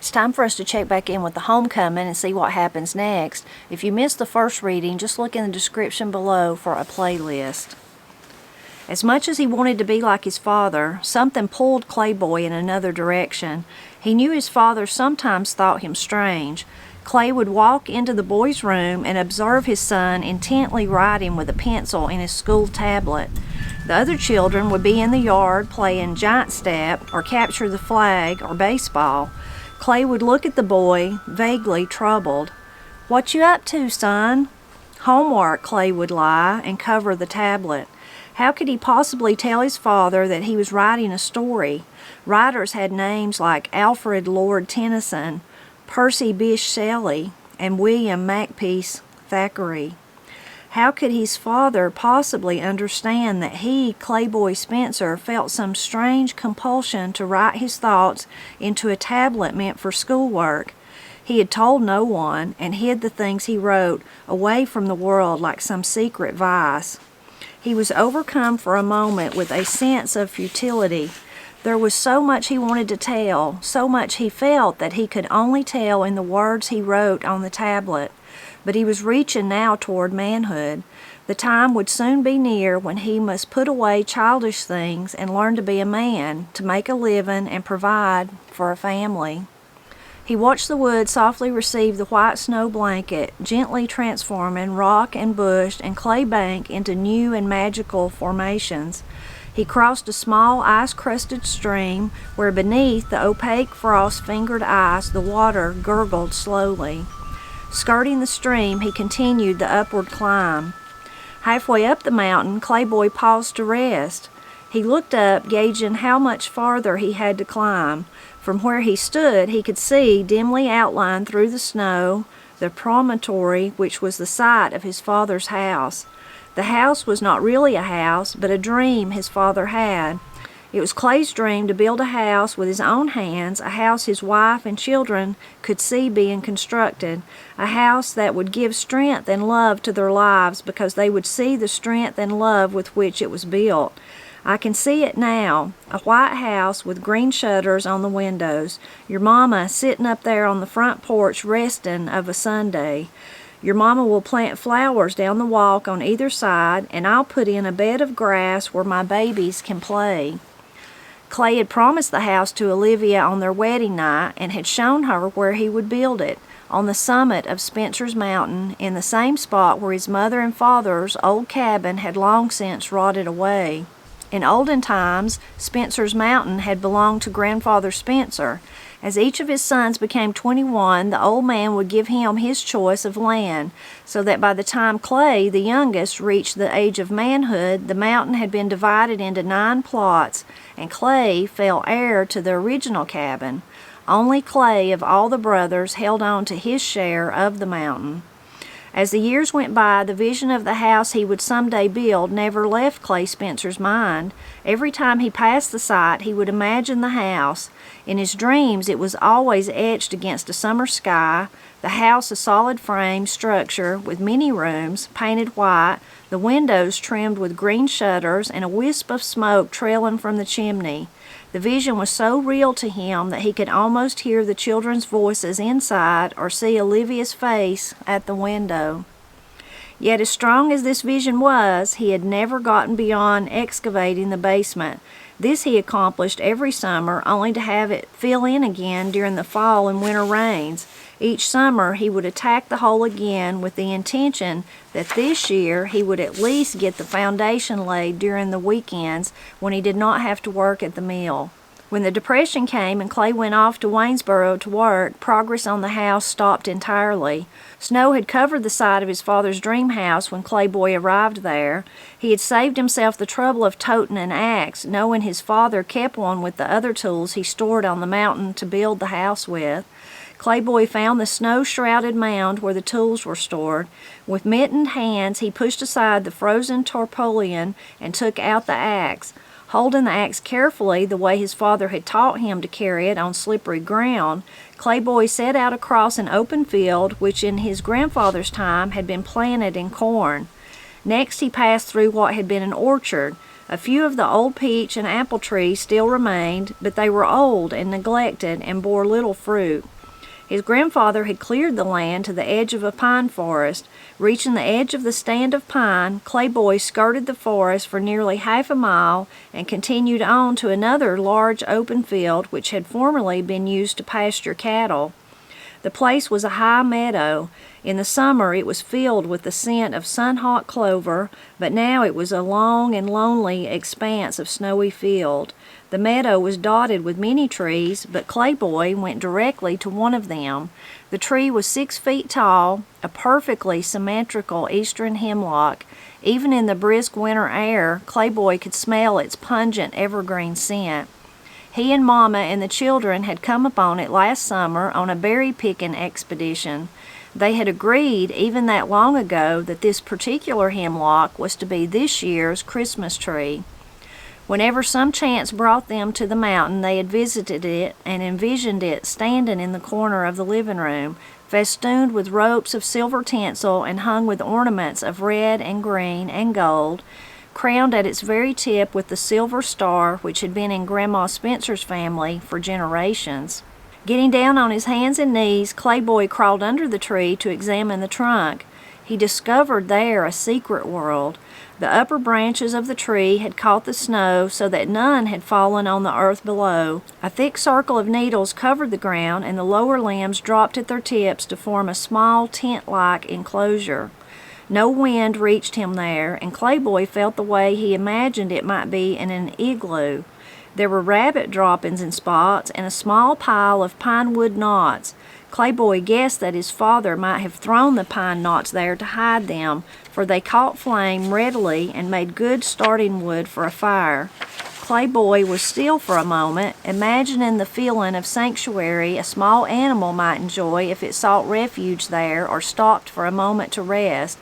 It's time for us to check back in with the homecoming and see what happens next. If you missed the first reading, just look in the description below for a playlist. As much as he wanted to be like his father, something pulled Clayboy in another direction. He knew his father sometimes thought him strange. Clay would walk into the boy's room and observe his son intently writing with a pencil in his school tablet. The other children would be in the yard playing giant step or capture the flag or baseball. Clay would look at the boy, vaguely troubled. "What you up to, son?" "Homework," Clay would lie and cover the tablet. How could he possibly tell his father that he was writing a story? Writers had names like Alfred Lord Tennyson, Percy Bysshe Shelley, and William Makepeace Thackeray. How could his father possibly understand that he, Clayboy Spencer, felt some strange compulsion to write his thoughts into a tablet meant for schoolwork? He had told no one and hid the things he wrote away from the world like some secret vice. He was overcome for a moment with a sense of futility. There was so much he wanted to tell, so much he felt that he could only tell in the words he wrote on the tablet. But he was reaching now toward manhood. The time would soon be near when he must put away childish things and learn to be a man, to make a living and provide for a family. He watched the woods softly receive the white snow blanket, gently transforming rock and bush and clay bank into new and magical formations. He crossed a small ice-crusted stream where beneath the opaque frost-fingered ice the water gurgled slowly. Skirting the stream, he continued the upward climb. Halfway up the mountain, Clayboy paused to rest. He looked up, gauging how much farther he had to climb. From where he stood, he could see, dimly outlined through the snow, the promontory which was the site of his father's house. The house was not really a house, but a dream his father had. It was Clay's dream to build a house with his own hands, a house his wife and children could see being constructed, a house that would give strength and love to their lives because they would see the strength and love with which it was built. I can see it now, a white house with green shutters on the windows, your mama sitting up there on the front porch resting of a Sunday. Your mama will plant flowers down the walk on either side, and I'll put in a bed of grass where my babies can play. Clay had promised the house to Olivia on their wedding night and had shown her where he would build it, on the summit of Spencer's Mountain, in the same spot where his mother and father's old cabin had long since rotted away. In olden times, Spencer's Mountain had belonged to Grandfather Spencer. As each of his sons became 21, the old man would give him his choice of land, so that by the time Clay, the youngest, reached the age of manhood, the mountain had been divided into 9 plots, and Clay fell heir to the original cabin. Only Clay, of all the brothers, held on to his share of the mountain. As the years went by, the vision of the house he would someday build never left Clay Spencer's mind. Every time he passed the site, he would imagine the house. In his dreams, it was always etched against a summer sky, the house a solid frame structure with many rooms, painted white, the windows trimmed with green shutters, and a wisp of smoke trailing from the chimney. The vision was so real to him that he could almost hear the children's voices inside or see Olivia's face at the window. Yet as strong as this vision was, he had never gotten beyond excavating the basement. This he accomplished every summer, only to have it fill in again during the fall and winter rains. Each summer he would attack the hole again with the intention that this year he would at least get the foundation laid during the weekends when he did not have to work at the mill. When the Depression came and Clay went off to Waynesboro to work, progress on the house stopped entirely. Snow had covered the site of his father's dream house when Clayboy arrived there. He had saved himself the trouble of toting an axe, knowing his father kept one with the other tools he stored on the mountain to build the house with. Clayboy found the snow-shrouded mound where the tools were stored. With mittened hands, he pushed aside the frozen tarpaulin and took out the axe. Holding the axe carefully, the way his father had taught him to carry it on slippery ground, Clayboy set out across an open field which in his grandfather's time had been planted in corn. Next he passed through what had been an orchard. A few of the old peach and apple trees still remained, but they were old and neglected and bore little fruit. His grandfather had cleared the land to the edge of a pine forest. Reaching the edge of the stand of pine, Clayboy skirted the forest for nearly half a mile and continued on to another large open field which had formerly been used to pasture cattle. The place was a high meadow. In the summer it was filled with the scent of sun-hot clover, but now it was a long and lonely expanse of snowy field. The meadow was dotted with many trees, but Clayboy went directly to one of them. The tree was 6 feet tall, a perfectly symmetrical eastern hemlock. Even in the brisk winter air, Clayboy could smell its pungent evergreen scent. He and Mama and the children had come upon it last summer on a berry-picking expedition. They had agreed, even that long ago, that this particular hemlock was to be this year's Christmas tree. Whenever some chance brought them to the mountain, they had visited it and envisioned it standing in the corner of the living room, festooned with ropes of silver tinsel and hung with ornaments of red and green and gold, crowned at its very tip with the silver star which had been in Grandma Spencer's family for generations. Getting down on his hands and knees, Clayboy crawled under the tree to examine the trunk. He discovered there a secret world. The upper branches of the tree had caught the snow so that none had fallen on the earth below. A thick circle of needles covered the ground, and the lower limbs dropped at their tips to form a small tent-like enclosure. No wind reached him there, and Clayboy felt the way he imagined it might be in an igloo. There were rabbit droppings in spots and a small pile of pine wood knots. Clayboy guessed that his father might have thrown the pine knots there to hide them, for they caught flame readily and made good starting wood for a fire. Clayboy was still for a moment, imagining the feeling of sanctuary a small animal might enjoy if it sought refuge there or stopped for a moment to rest.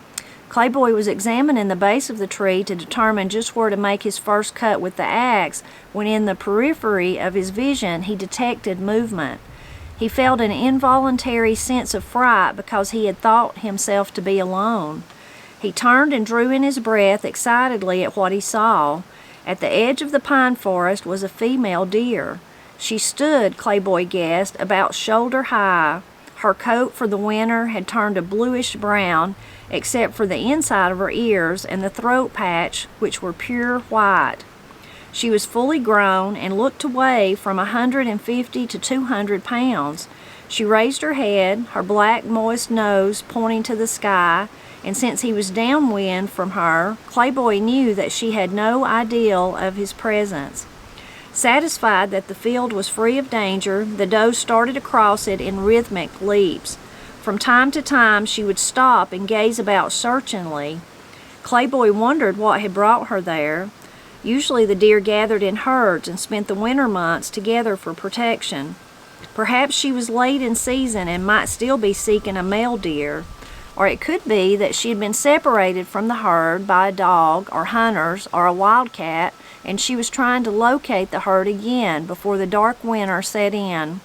Clayboy was examining the base of the tree to determine just where to make his first cut with the axe when in the periphery of his vision he detected movement. He felt an involuntary sense of fright because he had thought himself to be alone. He turned and drew in his breath excitedly at what he saw. At the edge of the pine forest was a female deer. She stood, Clayboy guessed, about shoulder high. Her coat for the winter had turned a bluish brown, except for the inside of her ears and the throat patch, which were pure white. She was fully grown and looked to weigh from 150 to 200 pounds. She raised her head, her black, moist nose pointing to the sky, and since he was downwind from her, Clayboy knew that she had no ideal of his presence. Satisfied that the field was free of danger, the doe started across it in rhythmic leaps. From time to time she would stop and gaze about searchingly. Clayboy wondered what had brought her there. Usually the deer gathered in herds and spent the winter months together for protection. Perhaps she was late in season and might still be seeking a male deer. Or it could be that she had been separated from the herd by a dog or hunters or a wildcat, and she was trying to locate the herd again before the dark winter set in.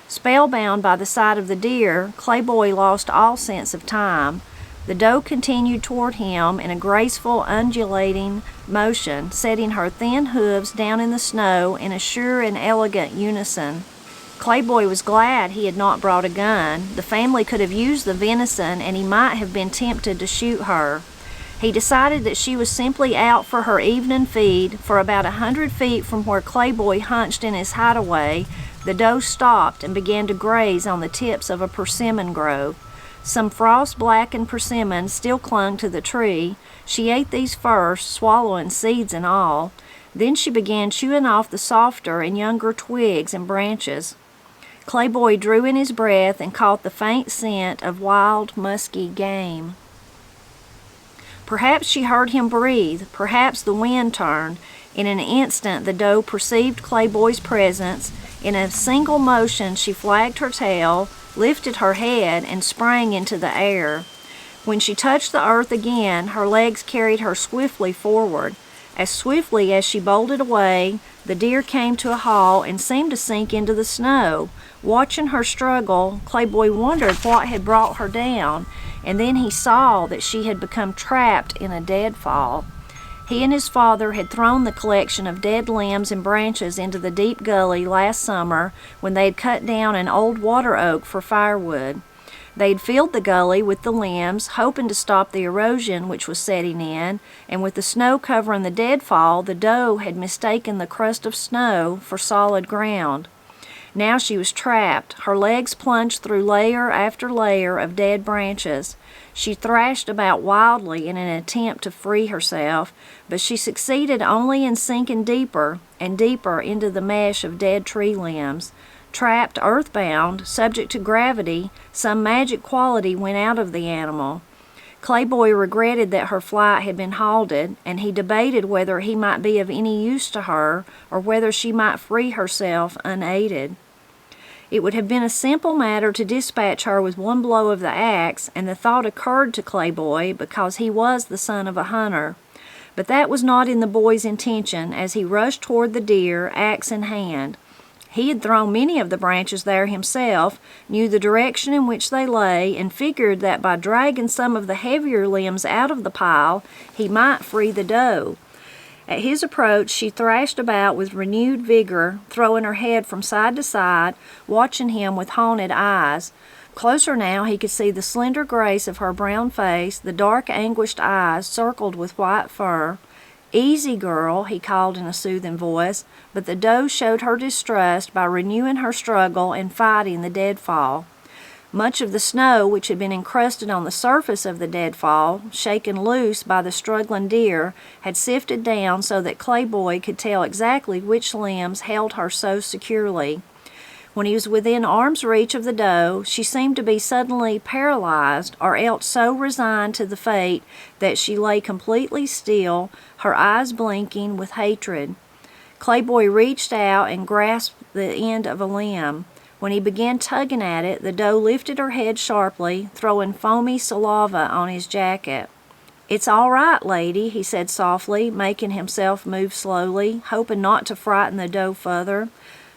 Spellbound by the sight of the deer, Clayboy lost all sense of time. The doe continued toward him in a graceful, undulating motion, setting her thin hooves down in the snow in a sure and elegant unison. Clayboy was glad he had not brought a gun. The family could have used the venison, and he might have been tempted to shoot her. He decided that she was simply out for her evening feed, for about 100 feet from where Clayboy hunched in his hideaway, the doe stopped and began to graze on the tips of a persimmon grove. Some frost-blackened persimmons still clung to the tree. She ate these first, swallowing seeds and all. Then she began chewing off the softer and younger twigs and branches. Clayboy drew in his breath and caught the faint scent of wild, musky game. Perhaps she heard him breathe. Perhaps the wind turned. In an instant the doe perceived Clayboy's presence. In a single motion she flagged her tail, lifted her head, and sprang into the air. When she touched the earth again, her legs carried her swiftly forward. As swiftly as she bolted away, the deer came to a halt and seemed to sink into the snow. Watching her struggle, Clayboy wondered what had brought her down, and then he saw that she had become trapped in a deadfall. He and his father had thrown the collection of dead limbs and branches into the deep gully last summer when they had cut down an old water oak for firewood. They had filled the gully with the limbs, hoping to stop the erosion which was setting in, and with the snow covering the deadfall, the doe had mistaken the crust of snow for solid ground. Now she was trapped, her legs plunged through layer after layer of dead branches. She thrashed about wildly in an attempt to free herself, but she succeeded only in sinking deeper and deeper into the mesh of dead tree limbs. Trapped earthbound, subject to gravity, some magic quality went out of the animal. Clayboy regretted that her flight had been halted, and he debated whether he might be of any use to her or whether she might free herself unaided. It would have been a simple matter to dispatch her with one blow of the axe, and the thought occurred to Clayboy because he was the son of a hunter. But that was not in the boy's intention as he rushed toward the deer, axe in hand. He had thrown many of the branches there himself, knew the direction in which they lay, and figured that by dragging some of the heavier limbs out of the pile, he might free the doe. At his approach, she thrashed about with renewed vigor, throwing her head from side to side, watching him with haunted eyes. Closer now, he could see the slender grace of her brown face, the dark, anguished eyes circled with white fur. "Easy, girl," he called in a soothing voice, but the doe showed her distrust by renewing her struggle and fighting the deadfall. Much of the snow which had been encrusted on the surface of the deadfall, shaken loose by the struggling deer, had sifted down so that Clayboy could tell exactly which limbs held her so securely. When he was within arm's reach of the doe, she seemed to be suddenly paralyzed, or else so resigned to the fate that she lay completely still, her eyes blinking with hatred. Clayboy reached out and grasped the end of a limb. When he began tugging at it, the doe lifted her head sharply, throwing foamy saliva on his jacket. "It's all right, lady," he said softly, making himself move slowly, hoping not to frighten the doe further.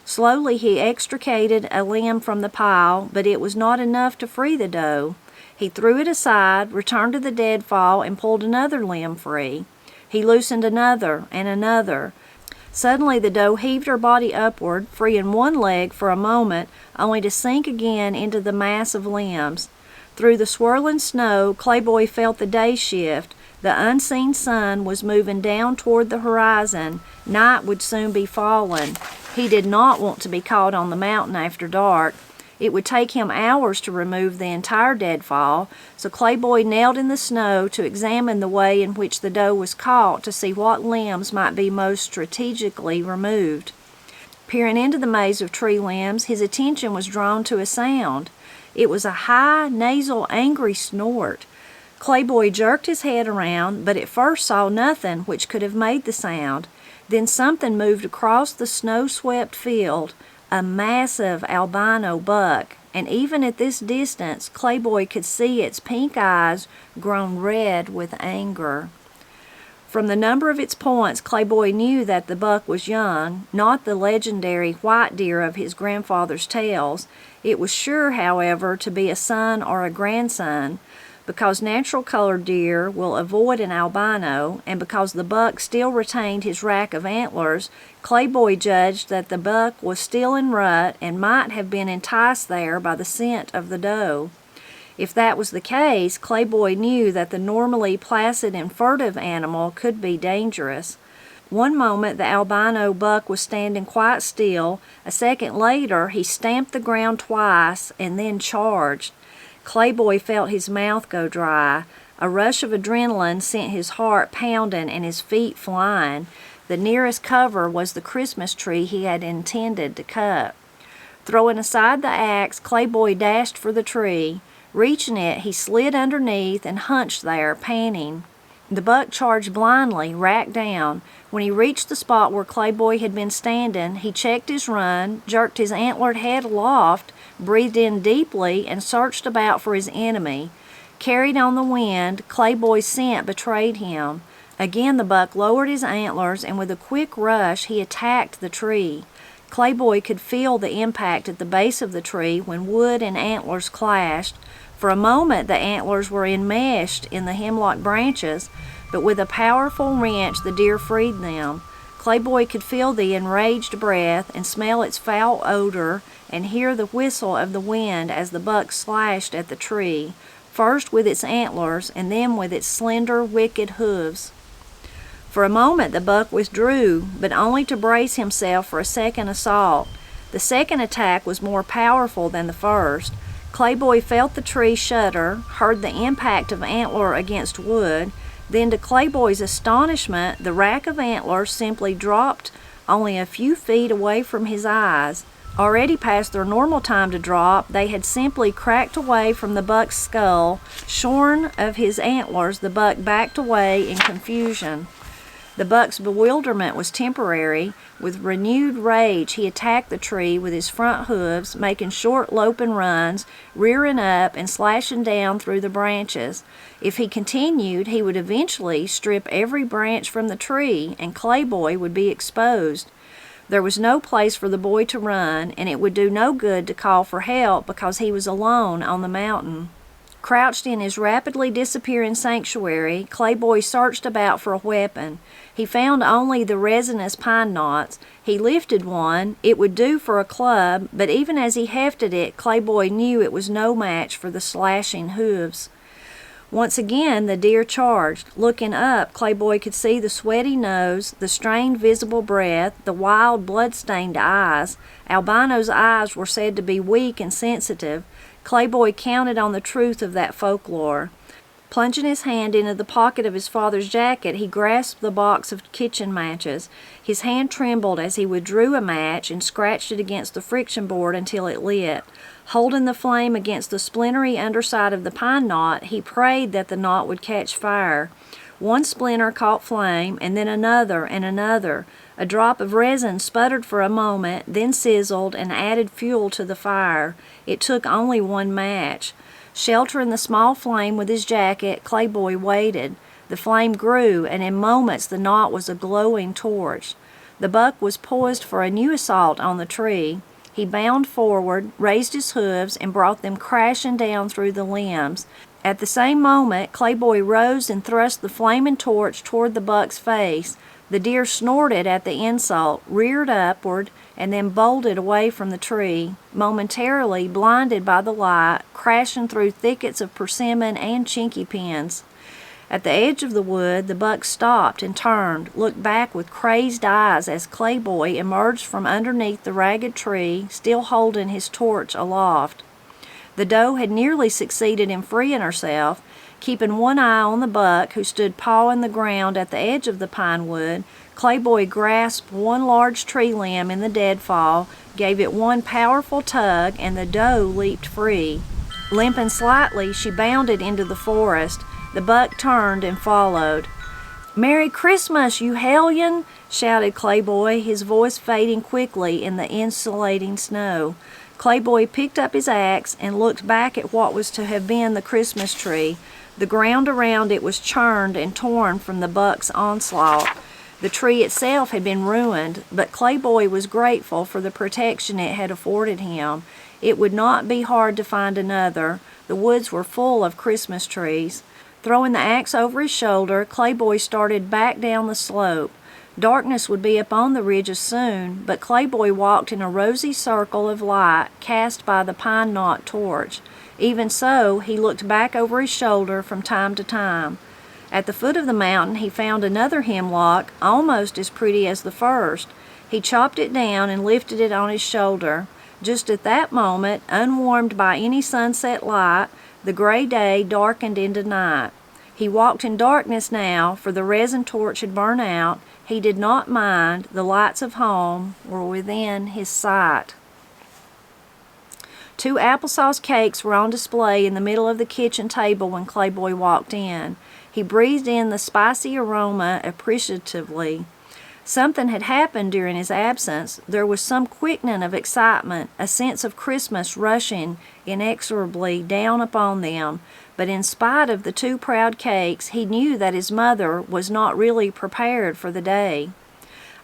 Slowly he extricated a limb from the pile, but it was not enough to free the doe. He threw it aside, returned to the deadfall, and pulled another limb free. He loosened another and another. Suddenly the doe heaved her body upward, freeing one leg for a moment, only to sink again into the mass of limbs. Through the swirling snow, Clayboy felt the day shift. The unseen sun was moving down toward the horizon. Night would soon be falling. He did not want to be caught on the mountain after dark. It would take him hours to remove the entire deadfall, so Clayboy knelt in the snow to examine the way in which the doe was caught to see what limbs might be most strategically removed. Peering into the maze of tree limbs, his attention was drawn to a sound. It was a high, nasal, angry snort. Clayboy jerked his head around, but at first saw nothing which could have made the sound. Then something moved across the snow-swept field, a massive albino buck, and even at this distance, Clayboy could see its pink eyes grown red with anger. From the number of its points, Clayboy knew that the buck was young, not the legendary white deer of his grandfather's tales. It was sure, however, to be a son or a grandson, because natural-colored deer will avoid an albino, and because the buck still retained his rack of antlers, Clayboy judged that the buck was still in rut and might have been enticed there by the scent of the doe. If that was the case, Clayboy knew that the normally placid and furtive animal could be dangerous. One moment the albino buck was standing quite still. A second later he stamped the ground twice and then charged. Clayboy felt his mouth go dry. A rush of adrenaline sent his heart pounding and his feet flying. The nearest cover was the Christmas tree he had intended to cut. Throwing aside the axe, Clayboy dashed for the tree. Reaching it, he slid underneath and hunched there, panting. The buck charged blindly, rack down. When he reached the spot where Clayboy had been standing, he checked his run, jerked his antlered head aloft, breathed in deeply, and searched about for his enemy. Carried on the wind, Clayboy's scent betrayed him. Again the buck lowered his antlers, and with a quick rush he attacked the tree. Clayboy could feel the impact at the base of the tree when wood and antlers clashed. For a moment the antlers were enmeshed in the hemlock branches, but with a powerful wrench the deer freed them. Clayboy could feel the enraged breath and smell its foul odor and hear the whistle of the wind as the buck slashed at the tree, first with its antlers and then with its slender, wicked hooves. For a moment the buck withdrew, but only to brace himself for a second assault. The second attack was more powerful than the first. Clayboy felt the tree shudder, heard the impact of antler against wood. Then, to Clayboy's astonishment, the rack of antlers simply dropped only a few feet away from his eyes. Already past their normal time to drop, they had simply cracked away from the buck's skull. Shorn of his antlers, the buck backed away in confusion. The buck's bewilderment was temporary. With renewed rage, he attacked the tree with his front hooves, making short loping runs, rearing up and slashing down through the branches. If he continued, he would eventually strip every branch from the tree, and Clayboy would be exposed. There was no place for the boy to run, and it would do no good to call for help because he was alone on the mountain. Crouched in his rapidly disappearing sanctuary, Clayboy searched about for a weapon. He found only the resinous pine knots. He lifted one. It would do for a club, but even as he hefted it, Clayboy knew it was no match for the slashing hooves. Once again the deer charged. Looking up, Clayboy could see the sweaty nose, the strained visible breath, the wild blood-stained eyes. Albino's eyes were said to be weak and sensitive. Clayboy counted on the truth of that folklore. Plunging his hand into the pocket of his father's jacket, he grasped the box of kitchen matches. His hand trembled as he withdrew a match and scratched it against the friction board until it lit. Holding the flame against the splintery underside of the pine knot, he prayed that the knot would catch fire. One splinter caught flame, and then another and another. A drop of resin sputtered for a moment, then sizzled and added fuel to the fire. It took only one match. Sheltering the small flame with his jacket, Clayboy waited. The flame grew, and in moments the knot was a glowing torch. The buck was poised for a new assault on the tree. He bounded forward, raised his hooves, and brought them crashing down through the limbs. At the same moment, Clayboy rose and thrust the flaming torch toward the buck's face. The deer snorted at the insult, reared upward, and then bolted away from the tree, momentarily blinded by the light, crashing through thickets of persimmon and chinky pins. At the edge of the wood, the buck stopped and turned, looked back with crazed eyes as Clayboy emerged from underneath the ragged tree, still holding his torch aloft. The doe had nearly succeeded in freeing herself. Keeping one eye on the buck, who stood pawing the ground at the edge of the pine wood, Clayboy grasped one large tree limb in the deadfall, gave it one powerful tug, and the doe leaped free. Limping slightly, she bounded into the forest. The buck turned and followed. "Merry Christmas, you hellion!" shouted Clayboy, his voice fading quickly in the insulating snow. Clayboy picked up his axe and looked back at what was to have been the Christmas tree. The ground around it was churned and torn from the buck's onslaught. The tree itself had been ruined, but Clayboy was grateful for the protection it had afforded him. It would not be hard to find another. The woods were full of Christmas trees. Throwing the axe over his shoulder, Clayboy started back down the slope. Darkness would be upon the ridges soon, but Clayboy walked in a rosy circle of light cast by the pine knot torch. Even so, he looked back over his shoulder from time to time. At the foot of the mountain, he found another hemlock, almost as pretty as the first. He chopped it down and lifted it on his shoulder. Just at that moment, unwarmed by any sunset light, the gray day darkened into night. He walked in darkness now, for the resin torch had burned out. He did not mind. The lights of home were within his sight. 2 applesauce cakes were on display in the middle of the kitchen table when Clayboy walked in. He breathed in the spicy aroma appreciatively. Something had happened during his absence. There was some quickening of excitement, a sense of Christmas rushing inexorably down upon them. But in spite of the 2 proud cakes, he knew that his mother was not really prepared for the day.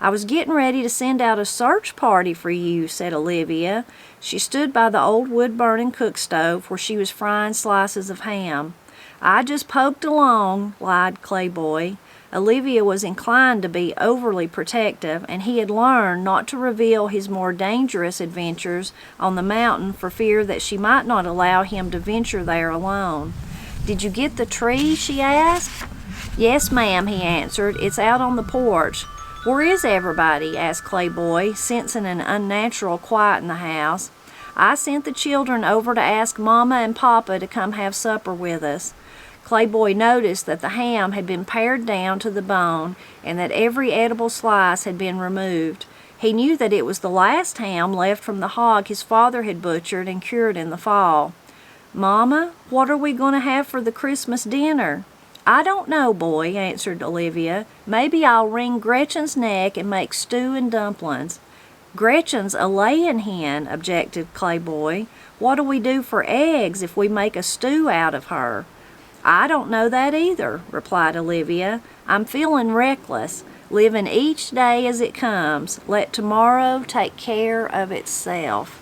"I was getting ready to send out a search party for you," said Olivia. She stood by the old wood-burning cook stove where she was frying slices of ham. "I just poked along," lied Clayboy. Olivia was inclined to be overly protective, and he had learned not to reveal his more dangerous adventures on the mountain for fear that she might not allow him to venture there alone. "Did you get the tree?" she asked. "Yes, ma'am," he answered. "It's out on the porch." "Where is everybody?" asked Clayboy, sensing an unnatural quiet in the house. "I sent the children over to ask Mama and Papa to come have supper with us." Clayboy noticed that the ham had been pared down to the bone and that every edible slice had been removed. He knew that it was the last ham left from the hog his father had butchered and cured in the fall. "Mama, what are we going to have for the Christmas dinner?" "I don't know, boy," answered Olivia. "Maybe I'll wring Gretchen's neck and make stew and dumplings." "Gretchen's a laying hen," objected Clayboy. "What do we do for eggs if we make a stew out of her?" "I don't know that either," replied Olivia. "I'm feeling reckless, living each day as it comes. Let tomorrow take care of itself."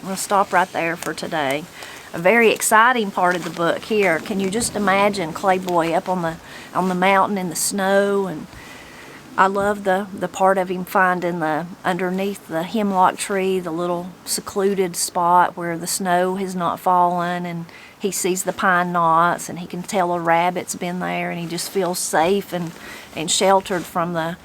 We'll stop right there for today. A very exciting part of the book here. Can you just imagine Clayboy up on the mountain in the snow? And I love the part of him finding underneath the hemlock tree, the little secluded spot where the snow has not fallen, and he sees the pine knots, and he can tell a rabbit's been there, and he just feels safe and sheltered from the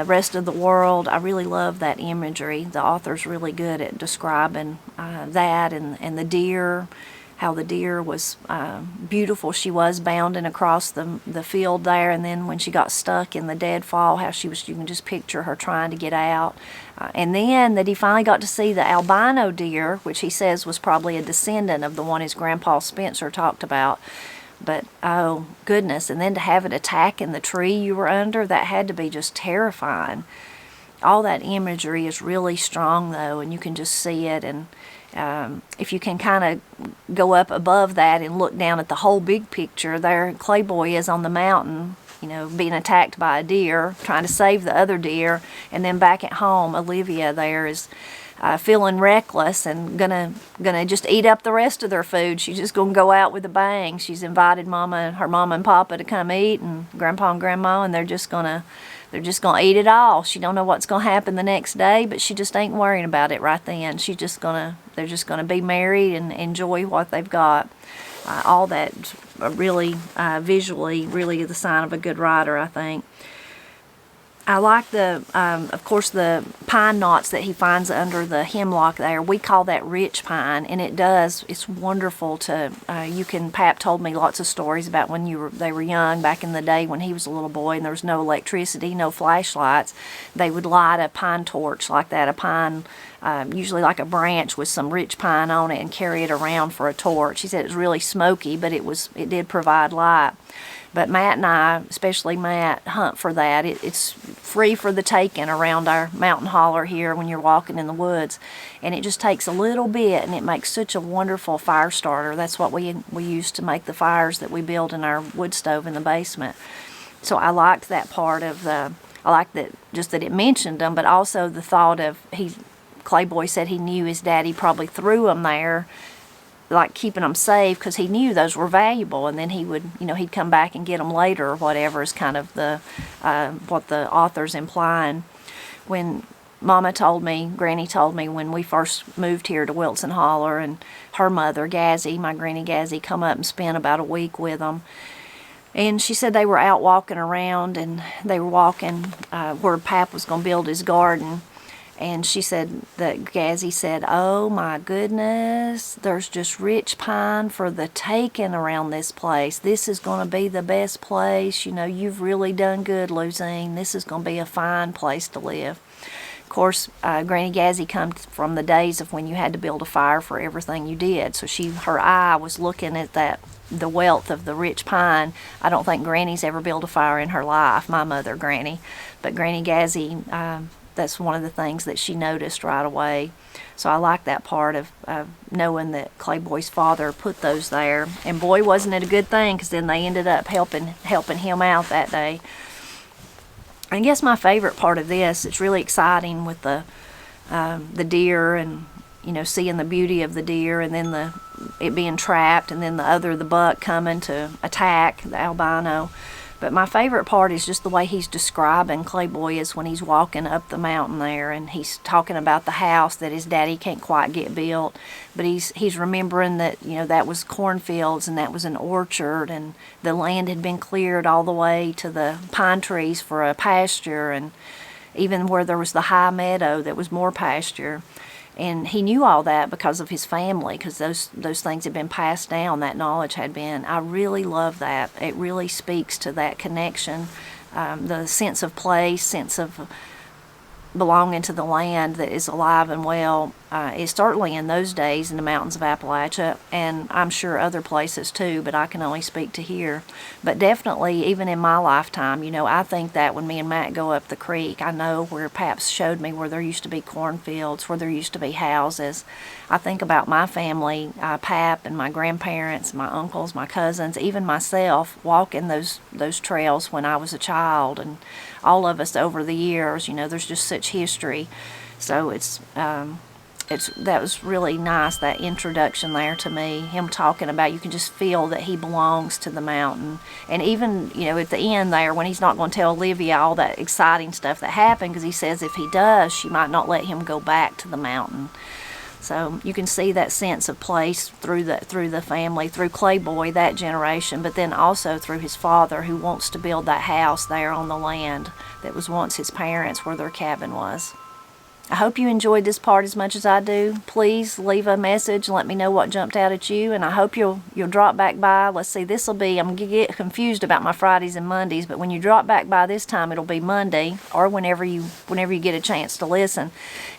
rest of the world. I really love that imagery. The author's really good at describing that, and the deer, how the deer was beautiful. She was bounding across the field there, and then when she got stuck in the deadfall, how you can just picture her trying to get out. And then that he finally got to see the albino deer, which he says was probably a descendant of the one his grandpa Spencer talked about. But, oh, goodness, and then to have it attack in the tree you were under, that had to be just terrifying. All that imagery is really strong, though, and you can just see it. And if you can kind of go up above that and look down at the whole big picture, there Clayboy is on the mountain, being attacked by a deer, trying to save the other deer. And then back at home, Olivia there is feeling reckless and gonna just eat up the rest of their food. She's just gonna go out with a bang. She's invited her mama and papa to come eat, and grandpa and grandma, and they're just gonna eat it all. She don't know what's gonna happen the next day, but she just ain't worrying about it right then. They're just gonna be married and enjoy what they've got. All that really visually really the sign of a good writer, I think. I like of course, the pine knots that he finds under the hemlock there. We call that rich pine, and it's wonderful to, Pap told me lots of stories about when they were young, back in the day when he was a little boy and there was no electricity, no flashlights. They would light a pine torch like that, a pine, usually like a branch with some rich pine on it, and carry it around for a torch. He said it was really smoky, but it did provide light. But Matt and I, especially Matt, hunt for that. It's free for the taking around our mountain holler here when you're walking in the woods. And it just takes a little bit, and it makes such a wonderful fire starter. That's what we use to make the fires that we build in our wood stove in the basement. So I liked that part of I liked that it mentioned them, but also the thought of Clayboy said he knew his daddy probably threw them there, like keeping them safe, because he knew those were valuable, and then he would, he'd come back and get them later or whatever, is kind of what the author's implying. When Granny told me when we first moved here to Wilson Holler, and her mother, Gazzy, my Granny Gazzy, come up and spent about a week with them. And she said they were out walking around, and they were walking where Pap was going to build his garden. And she said that Gazzy said, "Oh my goodness, there's just rich pine for the taking around this place. This is going to be the best place. You've really done good, Luzine. This is going to be a fine place to live." Of course, Granny Gazzy comes from the days of when you had to build a fire for everything you did. So her eye was looking at the wealth of the rich pine. I don't think Granny's ever built a fire in her life, my mother, Granny. But Granny Gazzy, that's one of the things that she noticed right away. So I like that part of knowing that Clayboy's father put those there. And boy, wasn't it a good thing, because then they ended up helping him out that day. I guess my favorite part of this, it's really exciting with the deer, and seeing the beauty of the deer, and then it being trapped, and then the buck coming to attack the albino. But my favorite part is just the way he's describing Clayboy is when he's walking up the mountain there, and he's talking about the house that his daddy can't quite get built, but he's remembering that that was cornfields, and that was an orchard, and the land had been cleared all the way to the pine trees for a pasture, and even where there was the high meadow that was more pasture. And he knew all that because of his family, because those things had been passed down, that knowledge had been. I really love that. It really speaks to that connection, the sense of place, sense of belonging to the land that is alive and well, is certainly in those days in the mountains of Appalachia, and I'm sure other places too, but I can only speak to here. But definitely, even in my lifetime, I think that when me and Matt go up the creek, I know where Paps showed me where there used to be cornfields, where there used to be houses. I think about my family, Pap and my grandparents, my uncles, my cousins, even myself, walking those trails when I was a child, and all of us over the years. There's just such history. So that was really nice, that introduction there to me, him talking about, you can just feel that he belongs to the mountain. And even at the end there, when he's not going to tell Olivia all that exciting stuff that happened, because he says if he does, she might not let him go back to the mountain. So you can see that sense of place through the family, through Clayboy, that generation, but then also through his father, who wants to build that house there on the land that was once his parents, where their cabin was. I hope you enjoyed this part as much as I do. Please leave a message and let me know what jumped out at you, and I hope you'll drop back by. Let's see, I'm going to get confused about my Fridays and Mondays, but when you drop back by this time, it'll be Monday, or whenever you get a chance to listen,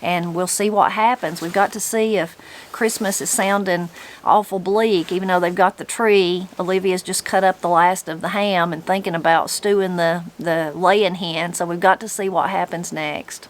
and we'll see what happens. We've got to see if Christmas is sounding awful bleak, even though they've got the tree. Olivia's just cut up the last of the ham and thinking about stewing the laying hen, so we've got to see what happens next.